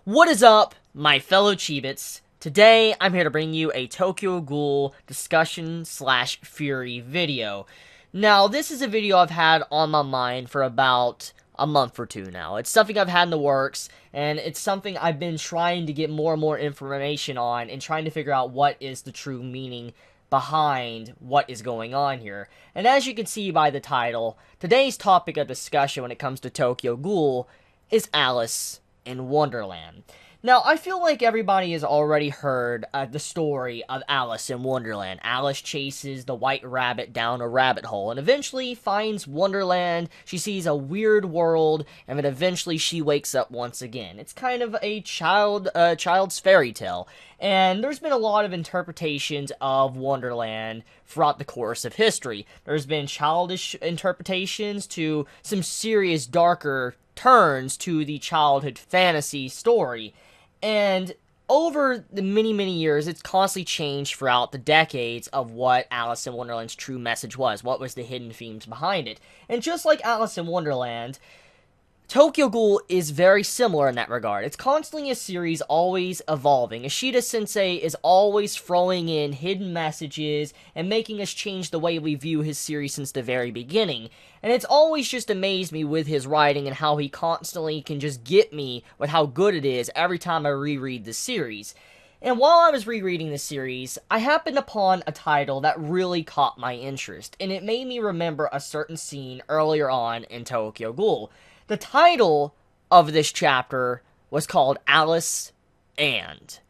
What is up, my fellow Chibits? Today, I'm here to bring you a Tokyo Ghoul discussion slash fury video. Now, this is a video I've had on my mind for about a month or two now. It's something I've had in the works, and it's something I've been trying to get more and more information on and trying to figure out what is the true meaning behind what is going on here. And as you can see by the title, today's topic of discussion when it comes to Tokyo Ghoul is Alice in Wonderland. Now, I feel like everybody has already heard the story of Alice in Wonderland. Alice chases the white rabbit down a rabbit hole and eventually finds Wonderland. She sees a weird world, and then eventually she wakes up once again. It's kind of a child's fairy tale. And there's been a lot of interpretations of Wonderland throughout the course of history. There's been childish interpretations to some serious darker turns to the childhood fantasy story. And over the many years, it's constantly changed throughout the decades of what Alice in Wonderland's true message was. What was the hidden themes behind it. And just like Alice in Wonderland, Tokyo Ghoul is very similar in that regard. It's constantly a series always evolving. Ishida Sensei is always throwing in hidden messages and making us change the way we view his series since the very beginning. And it's always just amazed me with his writing and how he constantly can just get me with how good it is every time I reread the series. And while I was rereading the series, I happened upon a title that really caught my interest, and it made me remember a certain scene earlier on in Tokyo Ghoul. The title of this chapter was called Alice and.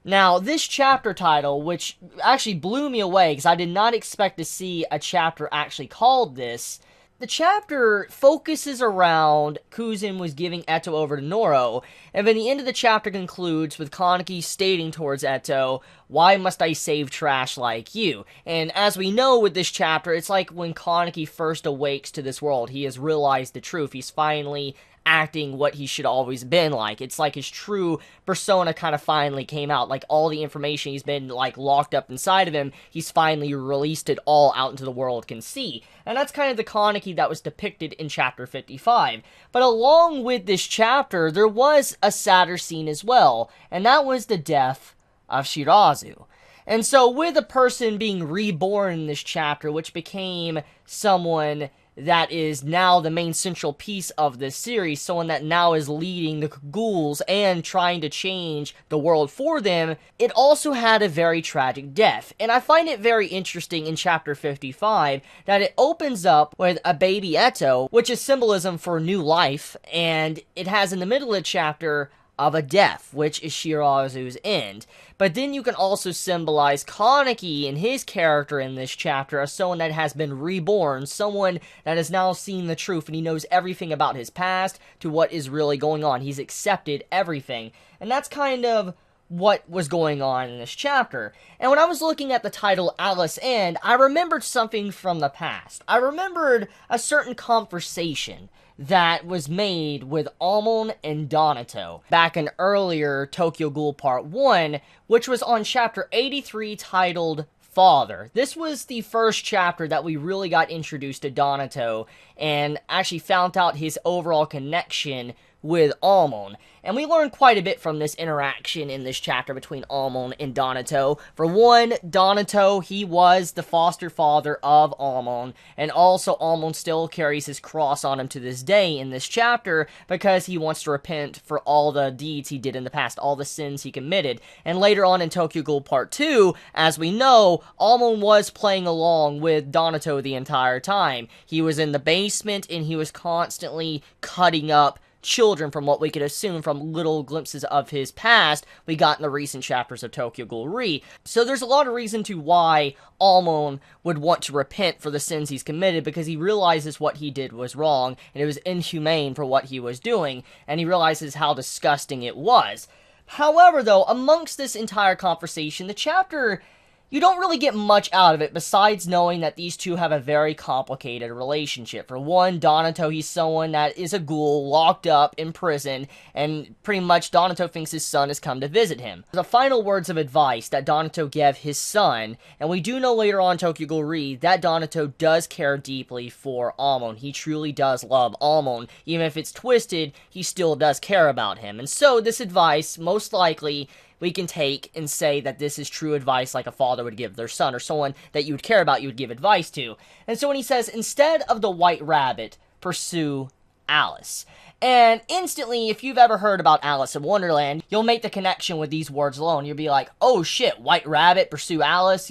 Now, this chapter title, which actually blew me away because I did not expect to see a chapter actually called this, the chapter focuses around Kuzin was giving Eto over to Noro, and then the end of the chapter concludes with Kaneki stating towards Eto, "Why must I save trash like you?" And as we know with this chapter, it's like when Kaneki first awakes to this world. He has realized the truth. He's finally acting what he should always been like. It's like his true persona kind of finally came out. Like all the information he's been like locked up inside of him, he's finally released it all out into the world can see. And that's kind of the Kaneki that was depicted in chapter 55. But along with this chapter, there was a sadder scene as well, and that was the death of Shirazu. And so with a person being reborn in this chapter, which became someone that is now the main central piece of this series, someone that now is leading the ghouls and trying to change the world for them, it also had a very tragic death. And I find it very interesting in chapter 55 that it opens up with a baby Eto, which is symbolism for new life, and it has in the middle of the chapter of a death, which is Shirazu's end. But then you can also symbolize Kaneki and his character in this chapter as someone that has been reborn, someone that has now seen the truth and he knows everything about his past to what is really going on. He's accepted everything. And that's kind of what was going on in this chapter. And when I was looking at the title Alice and, I remembered something from the past. I remembered a certain conversation that was made with Amon and Donato back in earlier Tokyo Ghoul Part 1, which was on chapter 83 titled Father. This was the first chapter that we really got introduced to Donato and actually found out his overall connection with Amon. And we learned quite a bit from this interaction in this chapter between Amon and Donato. For one, Donato, he was the foster father of Amon, and also Amon still carries his cross on him to this day in this chapter because he wants to repent for all the deeds he did in the past, all the sins he committed. And later on in Tokyo Ghoul Part 2, as we know, Amon was playing along with Donato the entire time. He was in the basement and he was constantly cutting up children from what we could assume from little glimpses of his past we got in the recent chapters of Tokyo Ghoul Re. So there's a lot of reason to why Amon would want to repent for the sins he's committed, because he realizes what he did was wrong and it was inhumane for what he was doing, and he realizes how disgusting it was. However, though, amongst this entire conversation, the chapter you don't really get much out of it besides knowing that these two have a very complicated relationship. For one, Donato, he's someone that is a ghoul locked up in prison, and pretty much Donato thinks his son has come to visit him. The final words of advice that Donato gave his son, and we do know later on in Tokyo Ghoul Re that Donato does care deeply for Amon. He truly does love Amon. Even if it's twisted, he still does care about him. And so this advice, most likely, we can take and say that this is true advice like a father would give their son, or someone that you would care about, you would give advice to. And so when he says, instead of the white rabbit, pursue Alice. And instantly, if you've ever heard about Alice in Wonderland, you'll make the connection with these words alone. You'll be like, oh shit, white rabbit, pursue Alice.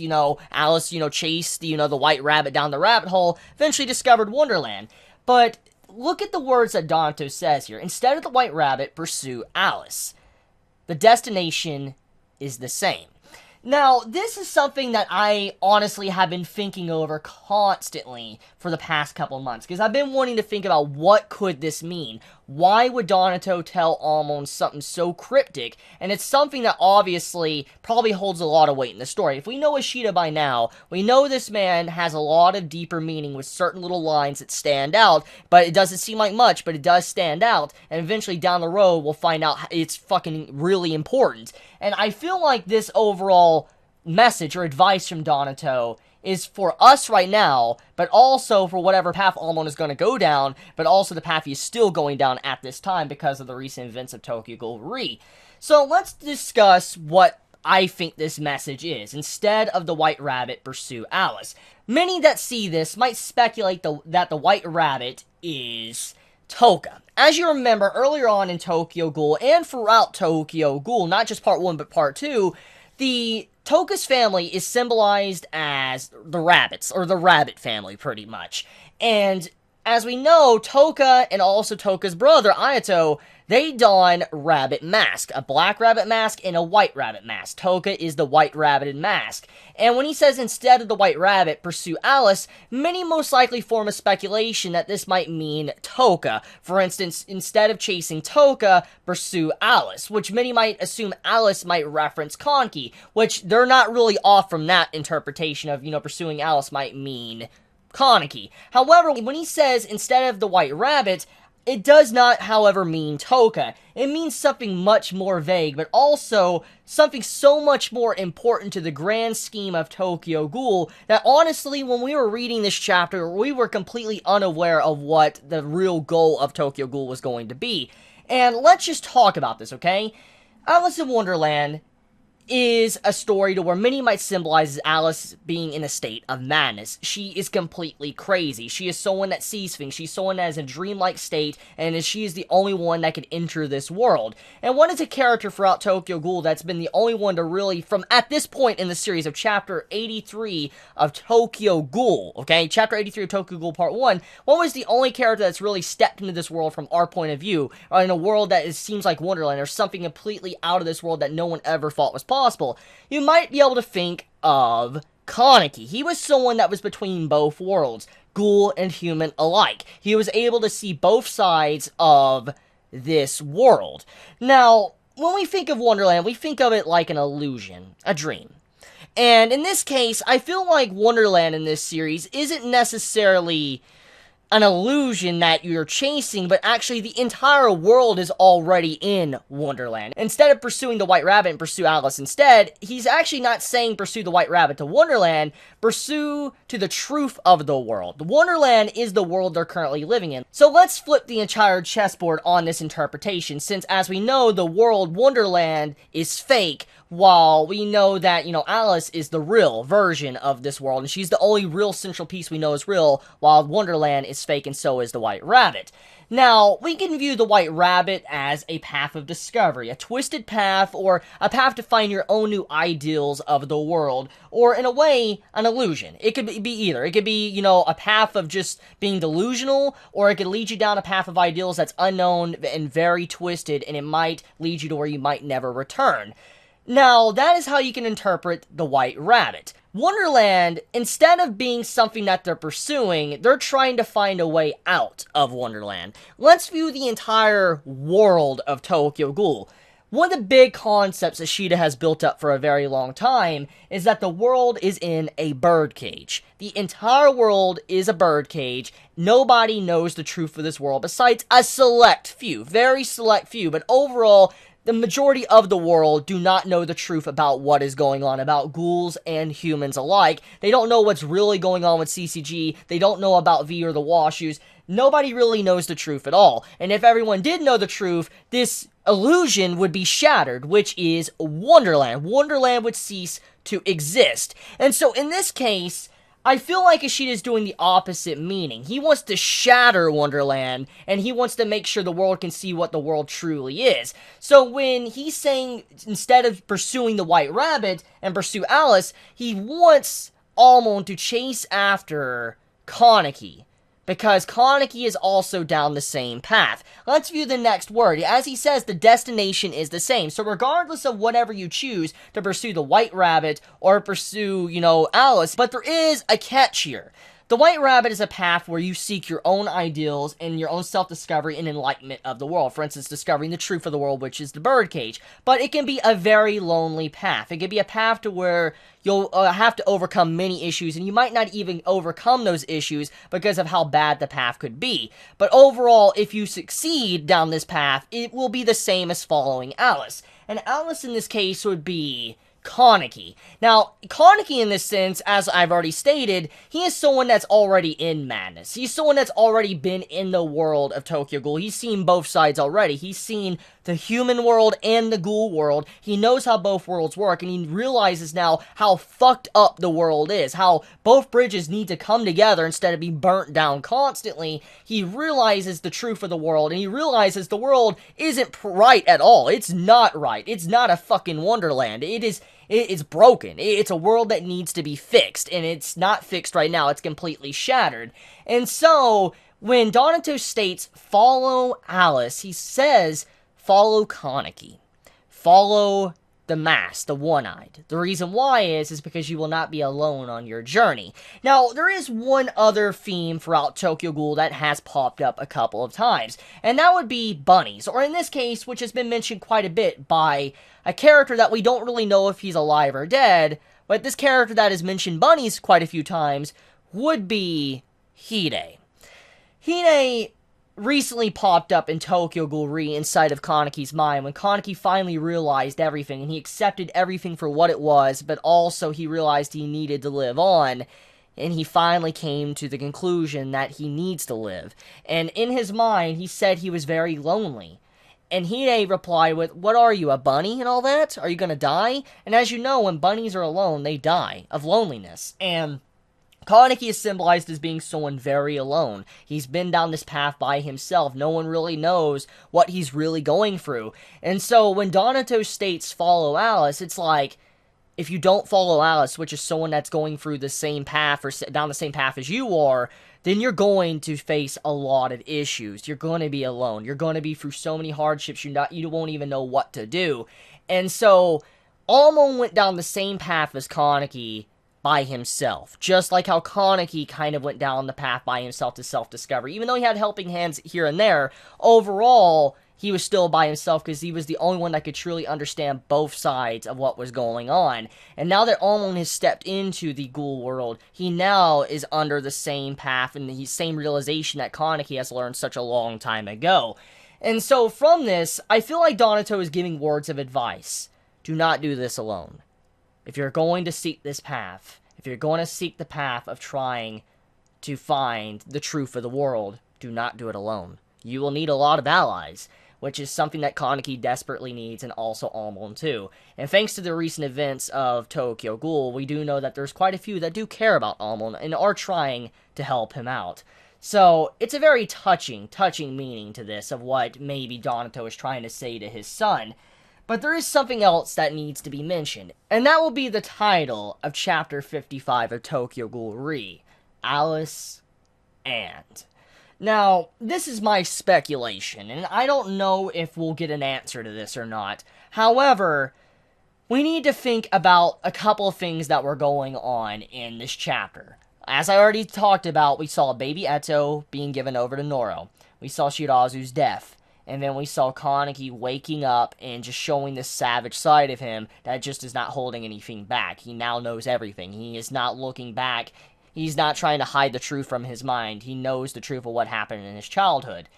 Alice, chased, the white rabbit down the rabbit hole, eventually discovered Wonderland. But look at the words that Donato says here. Instead of the white rabbit, pursue Alice. The destination is the same. Now, this is something that I honestly have been thinking over constantly for the past couple months, because I've been wanting to think about what could this mean. Why would Donato tell Amon something so cryptic? And it's something that obviously probably holds a lot of weight in the story. If we know Ishida by now, we know this man has a lot of deeper meaning with certain little lines that stand out, but it doesn't seem like much, but it does stand out, and eventually down the road we'll find out it's fucking really important. And I feel like this overall message or advice from Donato is for us right now, but also for whatever path Amon is going to go down, but also the path he's still going down at this time because of the recent events of Tokyo Ghoul Re. So let's discuss what I think this message is. Instead of the white rabbit, pursue Alice. Many that see this might speculate that the white rabbit is Toka. As you remember, earlier on in Tokyo Ghoul, and throughout Tokyo Ghoul, not just part 1 but part 2, the Toka's family is symbolized as the rabbits, or the rabbit family, pretty much. And as we know, Toka and also Toka's brother, Ayato, they don rabbit mask. A black rabbit mask and a white rabbit mask. Toka is the white rabbited mask. And when he says instead of the white rabbit, pursue Alice, many most likely form a speculation that this might mean Toka. For instance, instead of chasing Toka, pursue Alice, which many might assume Alice might reference Kaneki, which they're not really off from that interpretation of, pursuing Alice might mean Kaneki. However, when he says instead of the white rabbit, it does not, however, mean Toka. It means something much more vague, but also something so much more important to the grand scheme of Tokyo Ghoul that honestly, when we were reading this chapter, we were completely unaware of what the real goal of Tokyo Ghoul was going to be. And let's just talk about this, okay? Alice in Wonderland is a story to where many might symbolize Alice being in a state of madness. She is completely crazy. She is someone that sees things. She's someone that is in a dreamlike state, and she is the only one that can enter this world. And what is a character throughout Tokyo Ghoul that's been the only one to really, from at this point in the series of Chapter 83 of Tokyo Ghoul, okay? Chapter 83 of Tokyo Ghoul Part 1, what was the only character that's really stepped into this world from our point of view, or in a world that seems like Wonderland, or something completely out of this world that no one ever thought was possible? You might be able to think of Kaneki. He was someone that was between both worlds, ghoul and human alike. He was able to see both sides of this world. Now, when we think of Wonderland, we think of it like an illusion, a dream. And in this case, I feel like Wonderland in this series isn't necessarily an illusion that you're chasing, but actually the entire world is already in Wonderland. Instead of pursuing the white rabbit and pursue Alice instead, he's actually not saying pursue the white rabbit to Wonderland, pursue to the truth of the world. Wonderland is the world they're currently living in. So let's flip the entire chessboard on this interpretation, since as we know, the world Wonderland is fake, while we know that, Alice is the real version of this world, and she's the only real central piece we know is real, while Wonderland is fake, and so is the White Rabbit. Now, we can view the White Rabbit as a path of discovery, a twisted path, or a path to find your own new ideals of the world, or in a way, an illusion. It could be either. It could be, a path of just being delusional, or it could lead you down a path of ideals that's unknown and very twisted, and it might lead you to where you might never return. Now, that is how you can interpret the White Rabbit. Wonderland, instead of being something that they're pursuing, they're trying to find a way out of Wonderland. Let's view the entire world of Tokyo Ghoul. One of the big concepts Ishida has built up for a very long time is that the world is in a birdcage. The entire world is a birdcage. Nobody knows the truth of this world besides a select few, very select few, but overall, the majority of the world do not know the truth about what is going on, about ghouls and humans alike. They don't know what's really going on with CCG. They don't know about V or the Washus. Nobody really knows the truth at all. And if everyone did know the truth, this illusion would be shattered, which is Wonderland. Wonderland would cease to exist. And so in this case, I feel like Ishida is doing the opposite meaning. He wants to shatter Wonderland, and he wants to make sure the world can see what the world truly is. So when he's saying, instead of pursuing the White Rabbit and pursue Alice, he wants Amon to chase after Kaneki, because Kaneki is also down the same path. Let's view the next word. As he says, the destination is the same. So regardless of whatever you choose to pursue the White Rabbit or pursue, Alice, but there is a catch here. The White Rabbit is a path where you seek your own ideals and your own self-discovery and enlightenment of the world. For instance, discovering the truth of the world, which is the birdcage. But it can be a very lonely path. It can be a path to where you'll have to overcome many issues, and you might not even overcome those issues because of how bad the path could be. But overall, if you succeed down this path, it will be the same as following Alice. And Alice in this case would be Kaneki. Now, Kaneki in this sense, as I've already stated, he is someone that's already in madness. He's someone that's already been in the world of Tokyo Ghoul. He's seen both sides already. He's seen the human world and the ghoul world. He knows how both worlds work, and he realizes now how fucked up the world is, how both bridges need to come together instead of being burnt down constantly. He realizes the truth of the world, and he realizes the world isn't right at all. It's not right. It's not a fucking Wonderland. It's broken. It's a world that needs to be fixed, and it's not fixed right now. It's completely shattered. And so, when Donato states, follow Alice, he says, follow Kaneki. Follow the mask, the one-eyed. The reason why is because you will not be alone on your journey. Now, there is one other theme throughout Tokyo Ghoul that has popped up a couple of times, and that would be bunnies, or in this case, which has been mentioned quite a bit by a character that we don't really know if he's alive or dead, but this character that has mentioned bunnies quite a few times would be Hide. Hide recently popped up in Tokyo Ghoul Re inside of Kaneki's mind when Kaneki finally realized everything, and he accepted everything for what it was, but also he realized he needed to live on, and he finally came to the conclusion that he needs to live. And in his mind, he said he was very lonely. And Hide replied with, what are you, a bunny and all that? Are you gonna die? And as you know, when bunnies are alone, they die of loneliness. And Kaneki is symbolized as being someone very alone. He's been down this path by himself. No one really knows what he's really going through. And so when Donato states follow Alice, it's like, if you don't follow Alice, which is someone that's going through the same path or down the same path as you are, then you're going to face a lot of issues. You're going to be alone. You're going to be through so many hardships you won't even know what to do. And so Amon went down the same path as Kaneki by himself, just like how Kaneki kind of went down the path by himself to self-discovery. Even though he had helping hands here and there, overall, he was still by himself because he was the only one that could truly understand both sides of what was going on. And now that Amon has stepped into the ghoul world, he now is under the same path and the same realization that Kaneki has learned such a long time ago. And so from this, I feel like Donato is giving words of advice. Do not do this alone. If you're going to seek this path, if you're going to seek the path of trying to find the truth of the world, do not do it alone. You will need a lot of allies, which is something that Kaneki desperately needs, and also Amon too. And thanks to the recent events of Tokyo Ghoul, we do know that there's quite a few that do care about Amon and are trying to help him out. So, it's a very touching meaning to this of what maybe Donato is trying to say to his son. But there is something else that needs to be mentioned, and that will be the title of Chapter 55 of Tokyo Ghoul Re, Alice and. Now, this is my speculation, and I don't know if we'll get an answer to this or not. However, we need to think about a couple of things that were going on in this chapter. As I already talked about, we saw baby Eto being given over to Noro. We saw Shirazu's death. And then we saw Kaneki waking up and just showing this savage side of him that just is not holding anything back. He now knows everything. He is not looking back. He's not trying to hide the truth from his mind. He knows the truth of what happened in his childhood.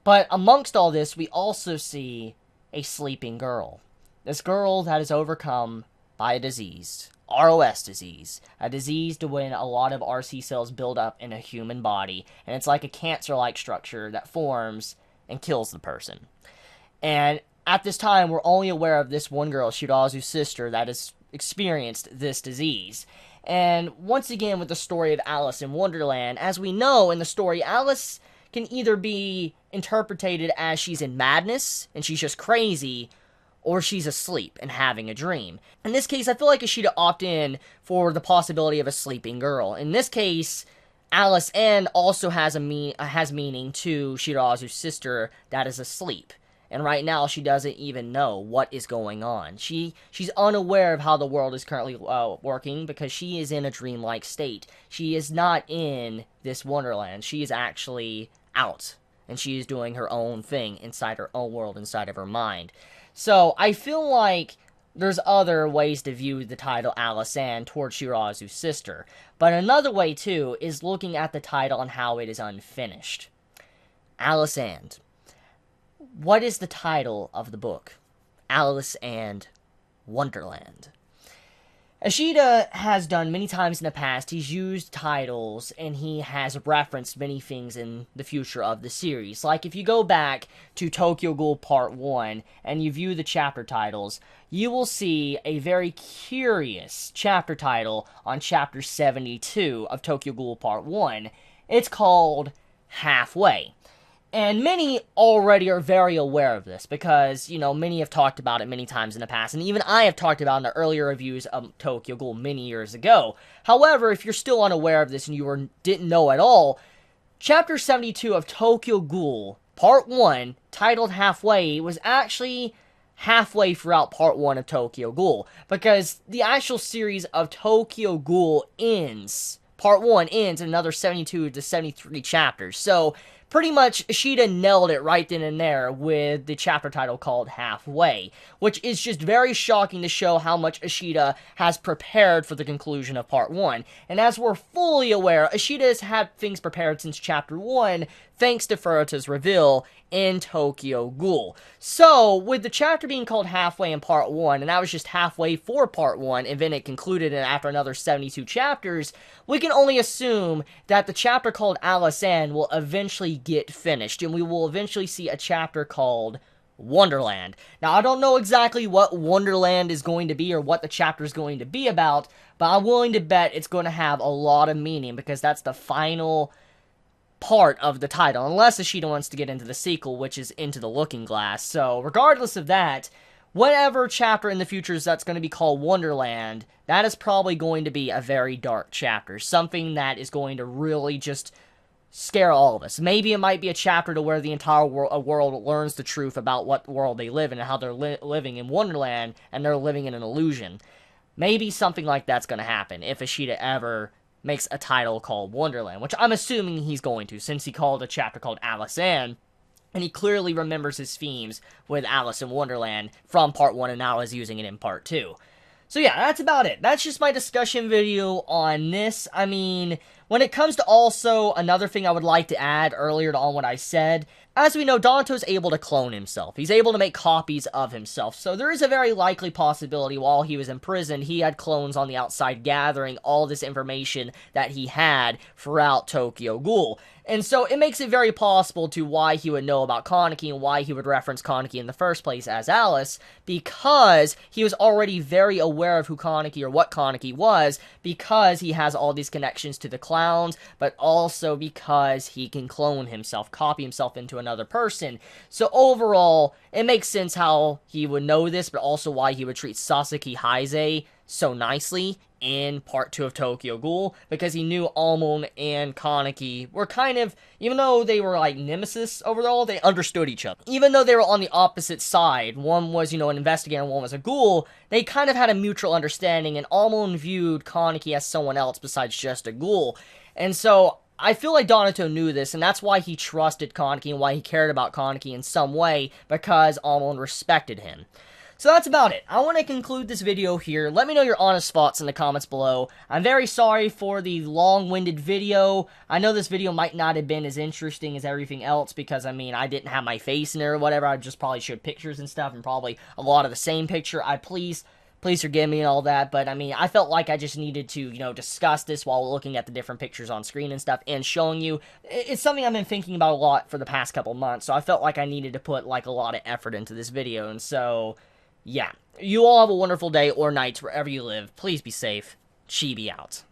But amongst all this, we also see a sleeping girl. This girl that is overcome by a disease. ROS disease. A disease to when a lot of RC cells build up in a human body. And it's like a cancer-like structure that forms and kills the person. And at this time, we're only aware of this one girl, Shirazu's sister, that has experienced this disease. And once again, with the story of Alice in Wonderland, as we know in the story, Alice can either be interpreted as she's in madness, and she's just crazy, or she's asleep and having a dream. In this case, I feel like Ishida opted in for the possibility of a sleeping girl. In this case, Alice N also has meaning to Shirazu's sister that is asleep. And right now, she doesn't even know what is going on. She's unaware of how the world is currently working because she is in a dreamlike state. She is not in this Wonderland. She is actually out. And she is doing her own thing inside her own world, inside of her mind. So, I feel like there's other ways to view the title Alice Ann towards Shirazu's sister. But another way, too, is looking at the title and how it is unfinished. Alice Ann. What is the title of the book? Alice and Wonderland. Ishida has done many times in the past, he's used titles and he has referenced many things in the future of the series. Like if you go back to Tokyo Ghoul Part 1 and you view the chapter titles, you will see a very curious chapter title on chapter 72 of Tokyo Ghoul Part 1. It's called Halfway. And many already are very aware of this because, you know, many have talked about it many times in the past. And even I have talked about it in the earlier reviews of Tokyo Ghoul many years ago. However, if you're still unaware of this and you didn't know at all, Chapter 72 of Tokyo Ghoul, Part 1, titled Halfway, was actually halfway throughout Part 1 of Tokyo Ghoul. Because the actual series of Tokyo Ghoul ends, Part 1 ends in another 72 to 73 chapters. So, pretty much, Ishida nailed it right then and there with the chapter title called Halfway, which is just very shocking to show how much Ishida has prepared for the conclusion of Part 1. And as we're fully aware, Ishida has had things prepared since Chapter 1, thanks to Furuta's reveal in Tokyo Ghoul. So, with the chapter being called Halfway in Part 1, and that was just halfway for Part 1, and then it concluded after another 72 chapters, we can only assume that the chapter called Alice Ann will eventually get finished, and we will eventually see a chapter called Wonderland. Now, I don't know exactly what Wonderland is going to be or what the chapter is going to be about, but I'm willing to bet it's going to have a lot of meaning because that's the final part of the title, unless Ishida wants to get into the sequel, which is Into the Looking Glass. So, regardless of that, whatever chapter in the future that's going to be called Wonderland, that is probably going to be a very dark chapter. Something that is going to really just scare all of us. Maybe it might be a chapter to where the entire world learns the truth about what world they live in and how they're living in Wonderland, and they're living in an illusion. Maybe something like that's going to happen if Ishida ever makes a title called Wonderland, which I'm assuming he's going to, since he called a chapter called Alice Ann, and he clearly remembers his themes with Alice in Wonderland from Part 1 and now is using it in Part 2. So yeah, that's about it. That's just my discussion video on this. I mean, when it comes to also another thing I would like to add earlier on what I said, as we know, Danto's able to clone himself. He's able to make copies of himself. So there is a very likely possibility while he was in prison, he had clones on the outside gathering all this information that he had throughout Tokyo Ghoul. And so it makes it very possible to why he would know about Kaneki and why he would reference Kaneki in the first place as Alice, because he was already very aware of who Kaneki or what Kaneki was, because he has all these connections to the clowns, but also because he can clone himself, copy himself into another person. So overall, it makes sense how he would know this, but also why he would treat Sasaki Heisei so nicely in Part 2 of Tokyo Ghoul, because he knew Amon and Kaneki were kind of, even though they were like nemesis overall, they understood each other. Even though they were on the opposite side, one was, you know, an investigator and one was a ghoul, they kind of had a mutual understanding, and Amon viewed Kaneki as someone else besides just a ghoul. And so, I feel like Donato knew this, and that's why he trusted Kaneki and why he cared about Kaneki in some way, because Amon respected him. So that's about it. I want to conclude this video here. Let me know your honest thoughts in the comments below. I'm very sorry for the long-winded video. I know this video might not have been as interesting as everything else because, I mean, I didn't have my face in there or whatever. I just probably showed pictures and stuff and probably a lot of the same picture. Please forgive me and all that, but I mean, I felt like I just needed to, discuss this while looking at the different pictures on screen and stuff and showing you. It's something I've been thinking about a lot for the past couple months, so I felt like I needed to put, like, a lot of effort into this video, and so, yeah. You all have a wonderful day or night wherever you live. Please be safe. Chibi out.